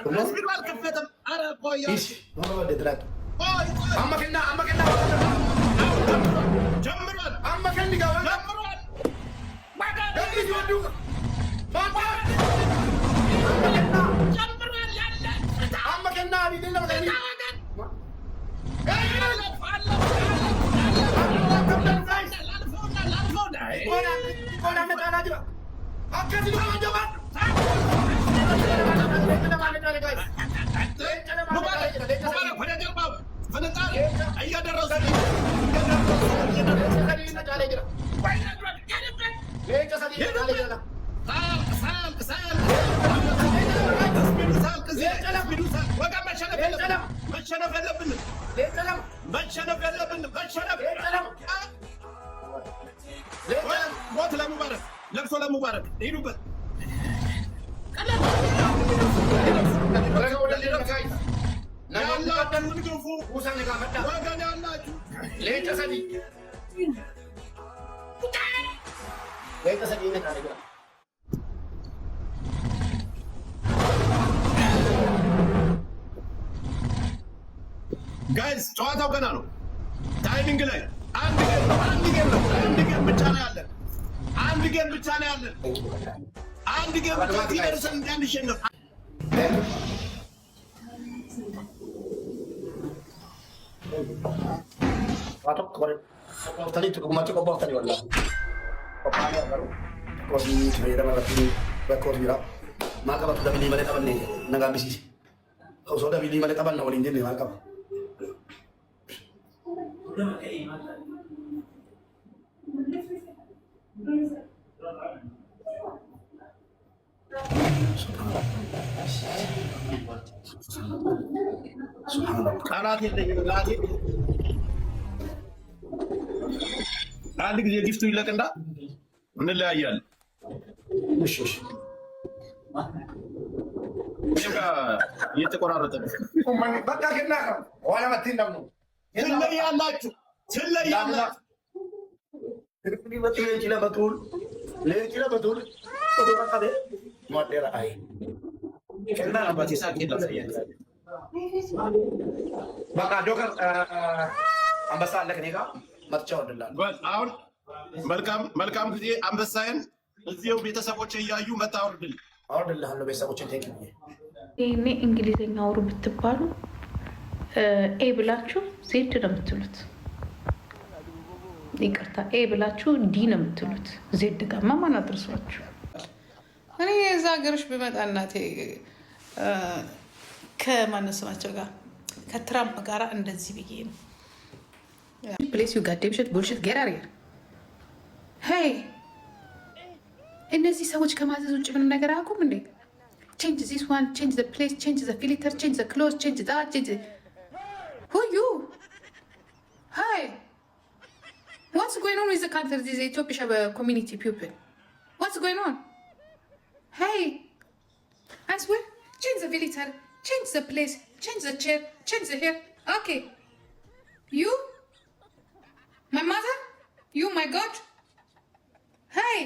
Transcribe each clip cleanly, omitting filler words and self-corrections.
مسكين الكفتم انا قوي ايش ما بدي درات قوي اما كنا جمرون اما كني قال جمرون ما قال يجي يودوك ما جمرون لا اما كنا دي لنا بدي ولا متى انا اكيد ما جمعت موت لمبارك لبسوا لمبارك يدوبت ጋይስ ጨዋታው ገና ነው። ታይሚንግ ላይ አንድ ጌም ብቻ ነው ያለን። አንድ ጌም ብቻ ሲደርሰን እንዳንሸነፍ tadi tu kumati ko tadi wala ko pala garu ko si mayra marati ko mira maka ba da bili male taban ne naga bisi so da bili male taban na wali ndine maka subhanallah ቃላት የለኝም ላቴ አንድ ጊዜ ጊፍቱ ይለቅና እንለያያለን። እሺ በቃ እየተቆራረጠ ነው። በቃ ገና ዋላ ማቲን ነው ትለያላችሁ ትክክል በጥሬ ይችላ በጡል ለይችላ በጡል ወደ በቃ ሞዴራ አይ እና አባቴ ሳቂ ላሳያል። በቃ ጆከር አንበሳ አለ ከኔ ጋር መጥቻ ወደላል። አሁን መልካም ጊዜ አንበሳዬን እዚው ቤተሰቦች እያዩ መታወርድል አወርድልሃለሁ። ቤተሰቦች ቴንክ ዩ። ይሄኔ እንግሊዝኛ አውሩ ብትባሉ ኤ ብላችሁ ዜድ ነው የምትሉት። ይቅርታ ኤ ብላችሁ ዲ ነው የምትሉት። ዜድ ጋማ ማን አድርሷችሁ? እኔ የዛ ሀገሮች ብመጣ እናቴ ከማነስማቸው ጋር ከትራምፕ ጋር እንደዚህ ብዬ ነው ፕሌስ ዩ ጋዴም ሽት ቡልሽት ጌራሪ ሄይ እነዚህ ሰዎች ከማዘዝ ውጭ ምንም ነገር አያውቁም እንዴ? ቼንጅ ዚስ ዋን ቼንጅ ዘ ፕሌስ ቼንጅ ዘ ፊልተር ቼንጅ ዘ ክሎዝ ቼንጅ ዛ ቼንጅ ሁ ዩ ሀይ ዋትስ ጎይንግ ኦን ዊዝ ዘ ካንትሪ ዚስ ኢትዮጵያ ኮሚኒቲ ፒፕል ዋትስ ጎይንግ ኦን ሄይ አይ ስዌር ቼንጅ ዘ ፊልተር ቼንጅ ዘ ፕሌስ ቼንጅ ዘ ቼር ቼንጅ ዘ ሄር ኦኬ ዩ my mother you my god hey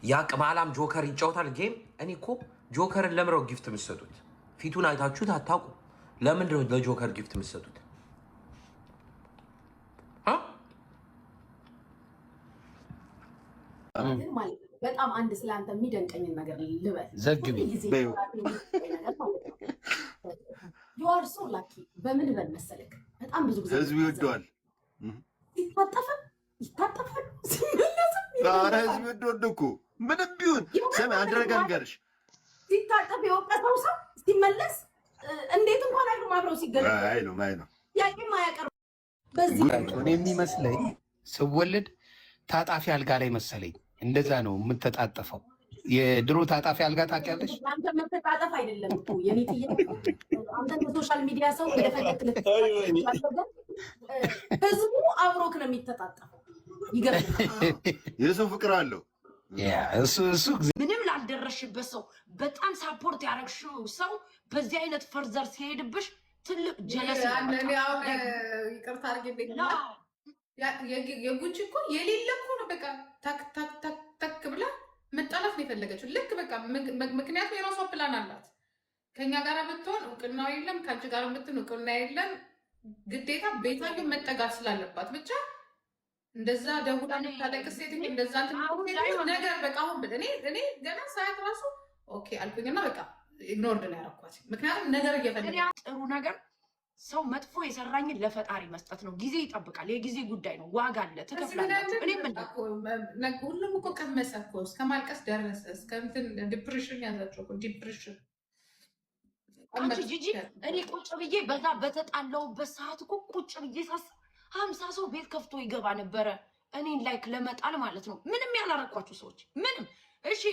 ያ ቅማላም ጆከር ይጫወታል ጌም። እኔ እኮ ጆከርን ለምረው ጊፍት የምትሰጡት ፊቱን አይታችሁት አታውቁ። ለምንድን ነው ለጆከር ጊፍት የምትሰጡት? በጣም አንድ ስለአንተ የሚደንቀኝን ነገር ልበል። ዘግቢ you are so lucky በምን በል መሰለክ በጣም ብዙ ጊዜ ህዝብ ይወደዋል። ይታጠፋል ኧረ ህዝብ ይወደዋል እኮ ምንም ቢሆን ስም አንድ ነገር ንገርሽ ሲታጠፍ የወቀሰው ሰው ሲመለስ እንዴት እንኳን አይሉ አብረው ሲገለጽ አይ ነው ያቂም አያቀርብ በዚህ እኔ የሚመስለኝ ስወልድ ታጣፊ አልጋ ላይ መሰለኝ። እንደዛ ነው የምትጣጠፈው። የድሮ ታጣፊ አልጋ ታውቂያለሽ? አንተ መተጣጠፍ አይደለም እኮ የኔ ጥያቄ። አንተ በሶሻል ሚዲያ ሰው እንደፈለክ ህዝቡ አብሮክ ነው የሚተጣጠፈው። ይገርምሃል። የሰው ፍቅር አለው። እሱ ምንም ላልደረሽበት ሰው በጣም ሳፖርት ያደረግሽው ሰው በዚህ አይነት ፈርዘር ሲሄድብሽ ትልቅ ጀለስ ይቅርታ አድርጌልኝ የጉቺ እኮ የሌለ እኮ ነው። በቃ ታክ ታክ ታክ ታክ ብላ መጣላት ነው የፈለገችው። ልክ በቃ ምክንያቱም የራሷ ፕላን አላት። ከኛ ጋር ብትሆን እውቅናው የለም፣ ከአንቺ ጋር ብትሆን እውቅና የለም። ግዴታ ቤታችን መጠጋት ስላለባት ብቻ እንደዛ ደውላ የምታለቅስ ሴት እንደዛ ነገር በቃ አሁን እኔ ገና ሰዓት ራሱ ኦኬ አልኩኝና በቃ ኢግኖርድ ነው ያደረኳት። ምክንያቱም ነገር እየፈለገ ጥሩ ነገር ሰው መጥፎ የሰራኝን ለፈጣሪ መስጠት ነው። ጊዜ ይጠብቃል። የጊዜ ጉዳይ ነው። ዋጋ አለ፣ ትከፍላለህ። ሁሉም እኮ ቀመሰ እኮ እስከ ማልቀስ ደረሰ። እስከ እንትን ዲፕሬሽን ያዛቸው እኮ ዲፕሬሽን። አንቺ ጂጂ እኔ ቁጭ ብዬ በዛ በተጣላሁበት ሰዓት እኮ ቁጭ ብዬ ሳስብ 50 ሰው ቤት ከፍቶ ይገባ ነበረ እኔን ላይክ ለመጣል ማለት ነው። ምንም ያላረኳችሁ ሰዎች ምንም። እሺ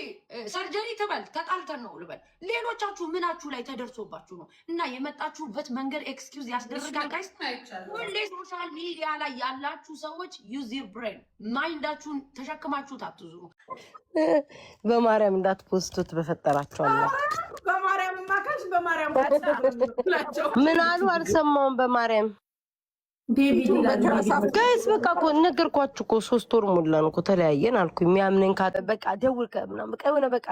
ሰርጀሪ ትበል ተጣልተን ነው ልበል። ሌሎቻችሁ ምናችሁ ላይ ተደርሶባችሁ ነው እና የመጣችሁበት መንገድ ኤክስኪውዝ ያስደርጋል። ጋይስ ሁሌ ሶሻል ሚዲያ ላይ ያላችሁ ሰዎች ዩዝ ዩር ብሬን፣ ማይንዳችሁን ተሸክማችሁት አትዙሩ። በማርያም እንዳትፖስቱት በፈጠራችሁ አለ። በማርያም ማካሽ በማርያም ምን አሉ አልሰማውም። በማርያም ጋይስ በቃ እኮ ነገርኳችሁ እኮ 3 ወር ሞላን እኮ ተለያየን አልኩ። የሚያምነኝ ካለ በቃ ደውል ከምናምን በቃ የሆነ በቃ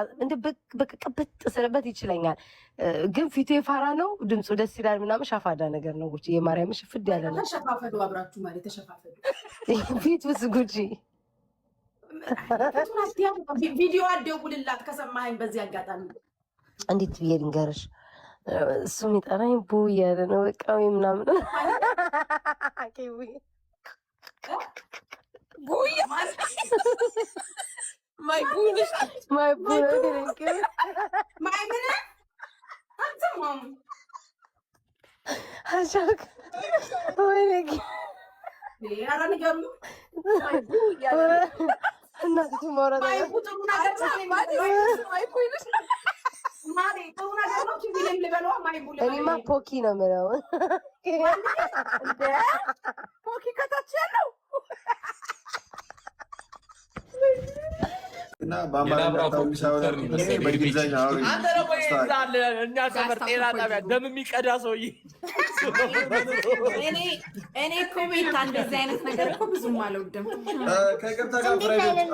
ቀበጥ ስለበት ይችለኛል። ግን ፊቱ የፋራ ነው፣ ድምፁ ደስ ይላል ምናምን ሻፋዳ ነገር ነው። ጉቺ የማርያም ሽፍድ ያለ ነው። ተሸፋፈዱ፣ አብራችሁ ማለት ተሸፋፈዱ። ፊት ውስጥ ጉቺ ቪዲዮ አደውልላት ከሰማኸኝ በዚህ አጋጣሚ እንዴት ብዬ ልንገርሽ? እሱ የሚጠራኝ ቡ እያለ ነው በቃ ወይ ምናምን እኔማ ፖኪ ነው የምለው። ፖኪ ከታች ያለው እና በአማርኛ በእንግሊዝኛ እኛ ሰፈር ጤና ጣቢያ ደም የሚቀዳ ሰውዬ እኔ እኮ ቤታ እንደዚህ አይነት ነገር እኮ ብዙም አልወድም። ከይቅርታ ጋር ፕራይቬት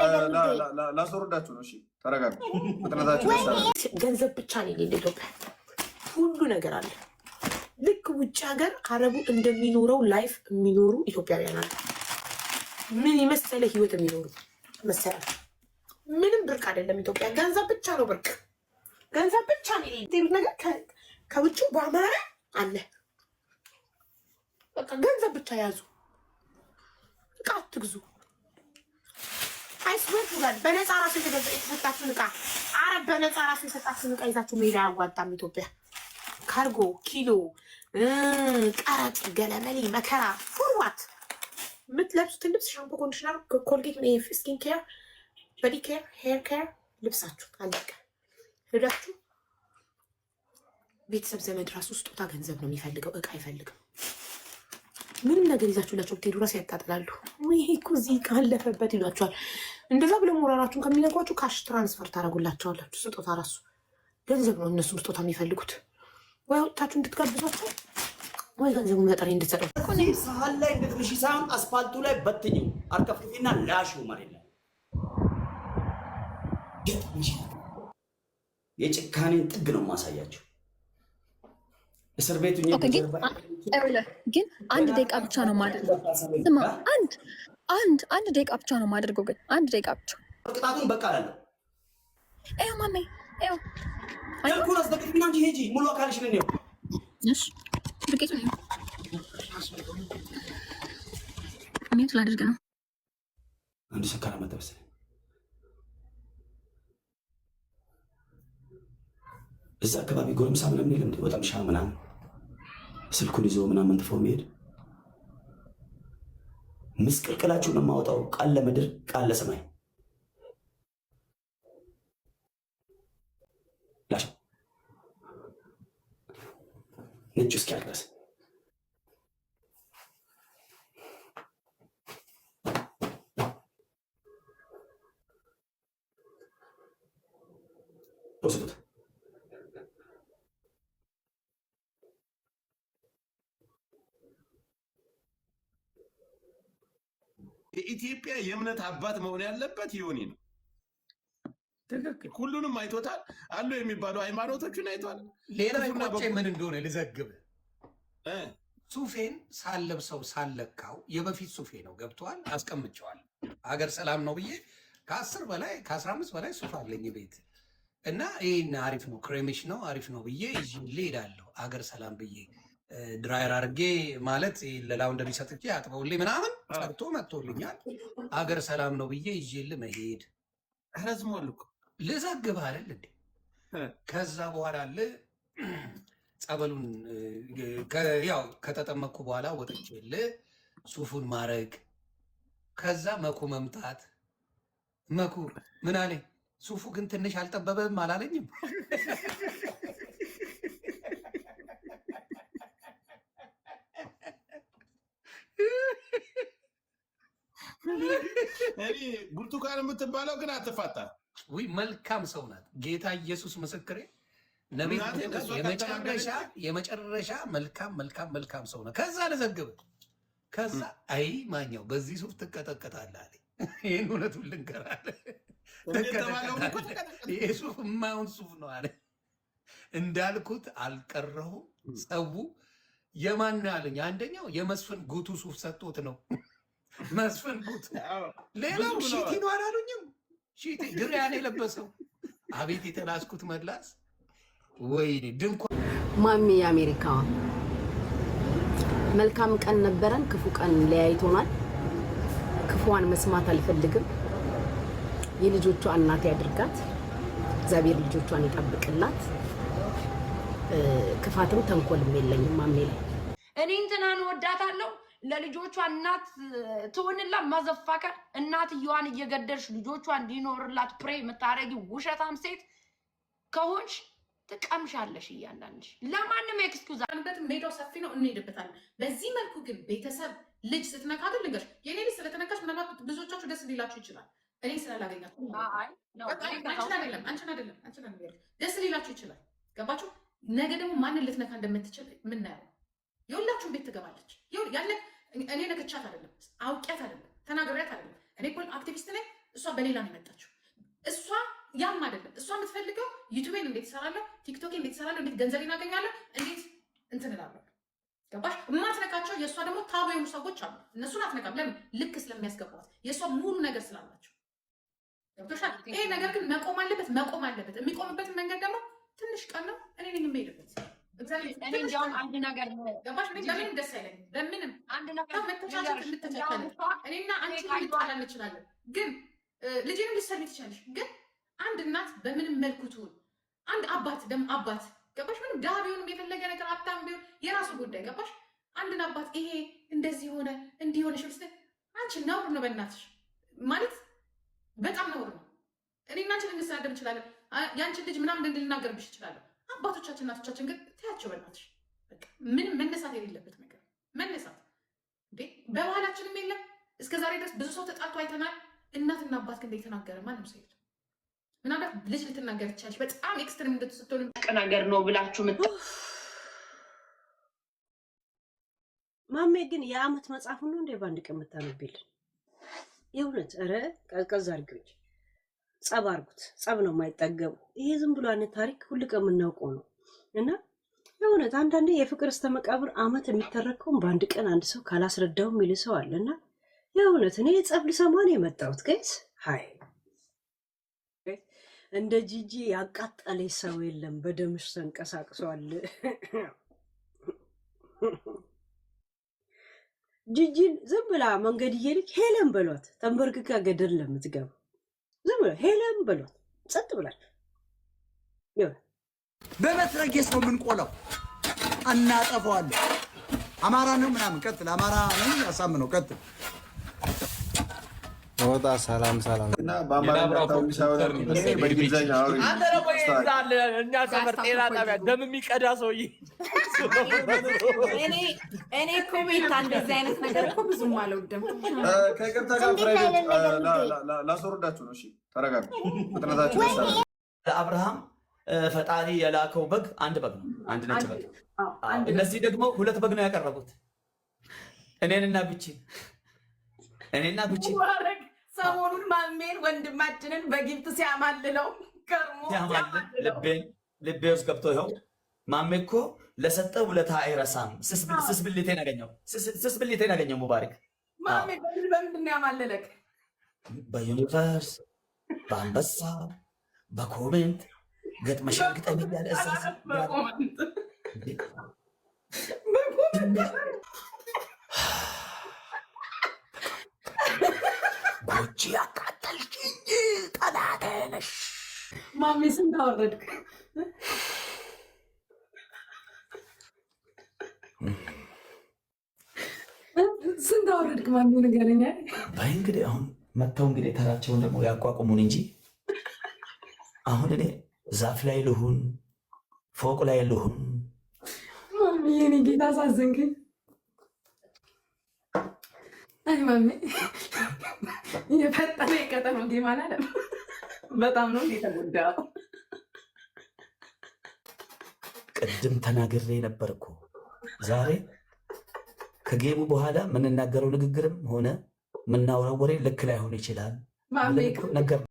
ላስወርዳችሁ ነው። እሺ ተረጋጉ። ፍጥነታችሁ ገንዘብ ብቻ ነው የሌለ ኢትዮጵያ፣ ሁሉ ነገር አለ። ልክ ውጭ ሀገር አረቡ እንደሚኖረው ላይፍ የሚኖሩ ኢትዮጵያውያን አሉ። ምን የመሰለ ህይወት የሚኖሩ መሰለ። ምንም ብርቅ አይደለም ኢትዮጵያ። ገንዘብ ብቻ ነው ብርቅ፣ ገንዘብ ብቻ ነው የሌለ ነገር። ከውጭ በአማራ አለ። በቃ ገንዘብ ብቻ ያዙ፣ እቃ አትግዙ። አይስወት ጋር በነፃ ራሱ የተሰጣችሁን እቃ አረብ በነፃ ራሱ የሰጣችሁን እቃ ይዛችሁ መሄድ አያዋጣም። ኢትዮጵያ ካርጎ፣ ኪሎ፣ ቀረጥ፣ ገለመሌ፣ መከራ ፎርዋት የምትለብሱትን ልብስ ሻምፖ፣ ኮንዲሽነር፣ ኮልጌት፣ ስኪን ኬር፣ ቦዲ ኬር፣ ሄር ኬር ልብሳችሁ አለቀ። ሄዳችሁ ቤተሰብ ዘመድ ራሱ ስጦታ ገንዘብ ነው የሚፈልገው፣ እቃ አይፈልግም። ምንም ነገር ይዛችሁላቸው ብትሄዱ ራሱ ያጣጥላሉ። ይሄ እኮ እዚህ ካለፈበት ይሏቸዋል። እንደዛ ብለው ሞራላችሁን ከሚነግሯችሁ ካሽ ትራንስፈር ታደርጉላቸዋላችሁ። ስጦታ ራሱ ገንዘብ ነው እነሱም ስጦታ የሚፈልጉት። ወይ ወጥታችሁ እንድትጋብዟቸው ወይ ገንዘቡን መጠሪ እንድትሰጠው። ሳህን ላይ እንድትልሽ ሳይሆን አስፋልቱ ላይ በትኝው አርከፍክፊና ላሽው መሬት ላይ የጭካኔን ጥግ ነው ማሳያቸው። እስር ቤቱ ግን 1 ደቂቃ ብቻ ነው ማድረገው። ስማ አንድ ደቂቃ ብቻ ነው ማድረገው። ግን 1 ደቂቃ ብቻ ቅጣቱን በቃ አላለሁ። ኤው ማሜ ኤው አይኩን አስደቅፍና እንጂ ሄጂ ሙሉ አካልሽን ነው። እሺ ዱቄት ነው ምን ላድርግ ነው? አንድ ሰካራ መተበሰ እዛ አካባቢ ጎረምሳ ምናምን የለም። በጣም ሻ ምናምን ስልኩን ይዞ ምናምን ትፎ የሚሄድ ምስቅልቅላችሁን ነው የማወጣው። ቃል ለምድር ቃል ለሰማይ ላሽ ነጭ እስኪያልቅ ድረስ ወስዱት። የኢትዮጵያ የእምነት አባት መሆን ያለበት ዮኒ ነው። ትክክል። ሁሉንም አይቶታል። አሉ የሚባሉ ሃይማኖቶችን አይቷል። ሌላ ቆጬ ምን እንደሆነ ልዘግብ። ሱፌን ሳለብሰው ሳለካው የበፊት ሱፌ ነው ገብቷል። አስቀምጨዋል። ሀገር ሰላም ነው ብዬ ከ15 በላይ ሱፍ አለኝ ቤት እና ይህን አሪፍ ነው ክሬሚሽ ነው አሪፍ ነው ብዬ ይዤ ልሄዳለሁ። ሀገር ሰላም ብዬ ድራየር አድርጌ ማለት ለላውንደሪ ሰጥቼ አጥበውልኝ ምናምን ጸድቶ መጥቶልኛል። ሀገር ሰላም ነው ብዬ ይዤ ልመሄድ ረዝሟል እኮ ልዘግብ አይደል እንዴ? ከዛ በኋላ ጸበሉን ያው ከተጠመቅኩ በኋላ ወጥቼ ሱፉን ማረግ ከዛ መኩ መምጣት መኩ ምን አለኝ፣ ሱፉ ግን ትንሽ አልጠበበም አላለኝም። እኔ ብርቱካን የምትባለው ግን አትፋታ። ውይ መልካም ሰው ናት። ጌታ ኢየሱስ ምስክሬ ነቢይ የመጨረሻ መልካም ሰው ነው። ከዛ ልዘግብ ከዛ አይ ማኛው በዚህ ሱፍ ትቀጠቀጣለህ አለኝ። ይህን እውነቱን ልንገርህ ይህ ሱፍ የማይሆን ሱፍ ነው አለ። እንዳልኩት አልቀረሁም። ሰው የማን አለኝ። አንደኛው የመስፍን ጉቱ ሱፍ ሰጥቶት ነው። መስፍን ጉቱ ሌላው ሺቲ ነው አላሉኝም። ሺቲ ድሪያን የለበሰው አቤት የተላስኩት መላስ ወይኔ ድንኳ ማሚ የአሜሪካ መልካም ቀን ነበረን፣ ክፉ ቀን ለያይቶናል። ክፉዋን መስማት አልፈልግም። የልጆቿ እናት ያድርጋት፣ እግዚአብሔር ልጆቿን ይጠብቅላት። ክፋትም ተንኮልም የለኝም ማሜ ላይ። እኔ እንትናን ወዳታለሁ። ለልጆቿ እናት ትሆንላት ማዘፋከር እናትየዋን እየገደልሽ ልጆቿ እንዲኖርላት ፕሬ የምታረጊ ውሸታም ሴት ከሆንሽ ትቀምሻለሽ። እያንዳንድሽ ለማንም ኤክስኪውዝ አንበትም ሜዳው ሰፊ ነው፣ እንሄድበታለን። በዚህ መልኩ ግን ቤተሰብ ልጅ ስትነካ ግን ልንገርሽ፣ የኔ ልጅ ስለተነካሽ ምናልባት ብዙዎቻችሁ ደስ ሊላችሁ ይችላል። እኔ ስላላገኛችሁ አንቺን አይደለም ደስ ሊላችሁ ይችላል። ገባችሁ? ነገ ደግሞ ማንን ልትነካ እንደምትችል የምናየው የሁላችሁም ቤት ትገባለች። ያለ እኔ ነክቻት አይደለም፣ አውቂያት አይደለም፣ ተናግሬያት አይደለም። እኔ እኮ አክቲቪስት ነኝ። እሷ በሌላ ነው የመጣችው። እሷ ያም አይደለም። እሷ የምትፈልገው ዩቲዩቤን እንዴት እሰራለሁ፣ ቲክቶኬን እንዴት እሰራለሁ፣ እንዴት ገንዘብ እናገኛለሁ፣ እንዴት እንትን እላለሁ። ገባሽ? የማትነካቸው የእሷ ደግሞ ታቡ የሆኑ ሰዎች አሉ። እነሱን አትነካም። ለምን? ልክ ስለሚያስገባት የእሷ ሙሉ ነገር ስላላቸው። ገብቶሻል? ይሄ ነገር ግን መቆም አለበት። የሚቆምበትን መንገድ ደግሞ ትንሽ ቀን ነው። እኔ ነኝ የምሄድበት። እኔ እንዲያውም አንድ ነገር ገባሽ? ለምንም ደስ አይለኝም። ለምንም አንድ ነገር መተቻቸት እንተቻለን። እኔና አንቺ ልንጣላ እንችላለን፣ ግን ልጅንም ልትሰሚ ትችላለሽ። ግን አንድ እናት በምንም መልኩ ትሁን፣ አንድ አባት ደግሞ አባት ገባሽ? ምንም ድሃ ቢሆንም የፈለገ ነገር ሀብታም ቢሆን የራሱ ጉዳይ ገባሽ? አንድን አባት ይሄ እንደዚህ ሆነ እንዲሆነ ሽብስ አንቺ ነውር ነው። በእናትሽ ማለት በጣም ነውር ነው። እኔ እና አንቺ ልንሳደብ እንችላለን። የአንቺን ልጅ ምናምን እንድልናገርብሽ ይችላለሁ። አባቶቻችን እናቶቻችን ግን ተያቸው በእናትሽ። ምንም መነሳት የሌለበት ነገር መነሳት እንዴ በባህላችንም የለም። እስከዛሬ ድረስ ብዙ ሰው ተጣልቶ አይተናል። እናትና አባት ግን የተናገረ ማንም ሰው የለም። ምናልባት ልጅ ልትናገር ትችላለች። በጣም ኤክስትሪም ስትሆን ነገር ነው ብላችሁ ማሜ ግን የአመት መጽሐፍ ነው እንደ ባንድ ቀን የምታነብልን? የእውነት ኧረ ቀዝቀዝ አድርገው ጸብ አድርጉት። ጸብ ነው የማይጠገቡ። ይሄ ዝም ብሎ አይነት ታሪክ ሁል ቀን የምናውቀው ነው። እና የእውነት አንዳንዴ የፍቅር እስከ መቃብር አመት የሚተረከውን በአንድ ቀን አንድ ሰው ካላስረዳው የሚል ሰው አለ። እና የእውነት እኔ ጸብ ልሰማ ነው የመጣሁት። ጋይስ ሀይ እንደ ጂጂ ያቃጠለ ሰው የለም። በደምሽ ተንቀሳቅሷል። ጂጂን ዝም ብላ መንገድ እየሄደች ሄለን በሏት። ተንበርክካ ገደል ለምትገባ ዝም ብላ ሄለን በሏት። ጸጥ ብላችሁ በመትረጌስ ነው የምንቆላው። እናጠፈዋለን። አማራ ነው ምናምን ቀጥል። አማራ ነኝ ያሳምነው ቀጥል። ወጣ ሰላም እና በአማርኛ በእንግሊዝኛ አንተ ደግሞ ይዛል። እኛ ሰፈር ጤና ጣቢያ ደም የሚቀዳ ሰውዬ እኔ እኮ ቤታ እንደዚህ አይነት ነገር እኮ ብዙም አልወድም። ከይቅርታ ጋር ፕራይቬት ላስወርዳችሁ ነው። እሺ ተረጋጉ። ፍጥነታችሁ ለአብርሃም ፈጣሪ የላከው በግ አንድ በግ ነው፣ አንድ ነጭ በግ። እነዚህ ደግሞ ሁለት በግ ነው ያቀረቡት፣ እኔና ብቻ ሰሞኑን ማሜን ወንድማችንን በጊፍት ሲያማልለው ከርሞ ልቤ ውስጥ ገብቶ ይኸው ማሜ እኮ ለሰጠ ውለታ አይረሳም። ስስ ብልቴን አገኘው ሙባረክ። ማሜ በምንድን ነው ያማለለክ? በዩኒቨርስ፣ በአንበሳ፣ በኮሜንት ገጥመሻል ግጠም እያለ ጎጂ አቃጠልሽኝ፣ ጠላቴ ነሽ። ማሜ ስንት አወረድክ? ስንት አወረድክ? ማሜ ንገረኝ። በይ እንግዲህ አሁን መጥተው እንግዲህ ተራቸውን ደግሞ ያቋቁሙን እንጂ አሁን እኔ ዛፍ ላይ ልሁን ፎቅ ላይ ልሁን። ማሜ የኔ ጌታ አሳዘንከኝ። አይ ማሜ የፈጠነ የቀጠነ ጌም አላለም። በጣም ነው የተጎዳው። ቅድም ተናግሬ ነበር እኮ ዛሬ ከጌሙ በኋላ የምንናገረው ንግግርም ሆነ የምናወራው ወሬ ልክ ላይሆን ይችላል ነገር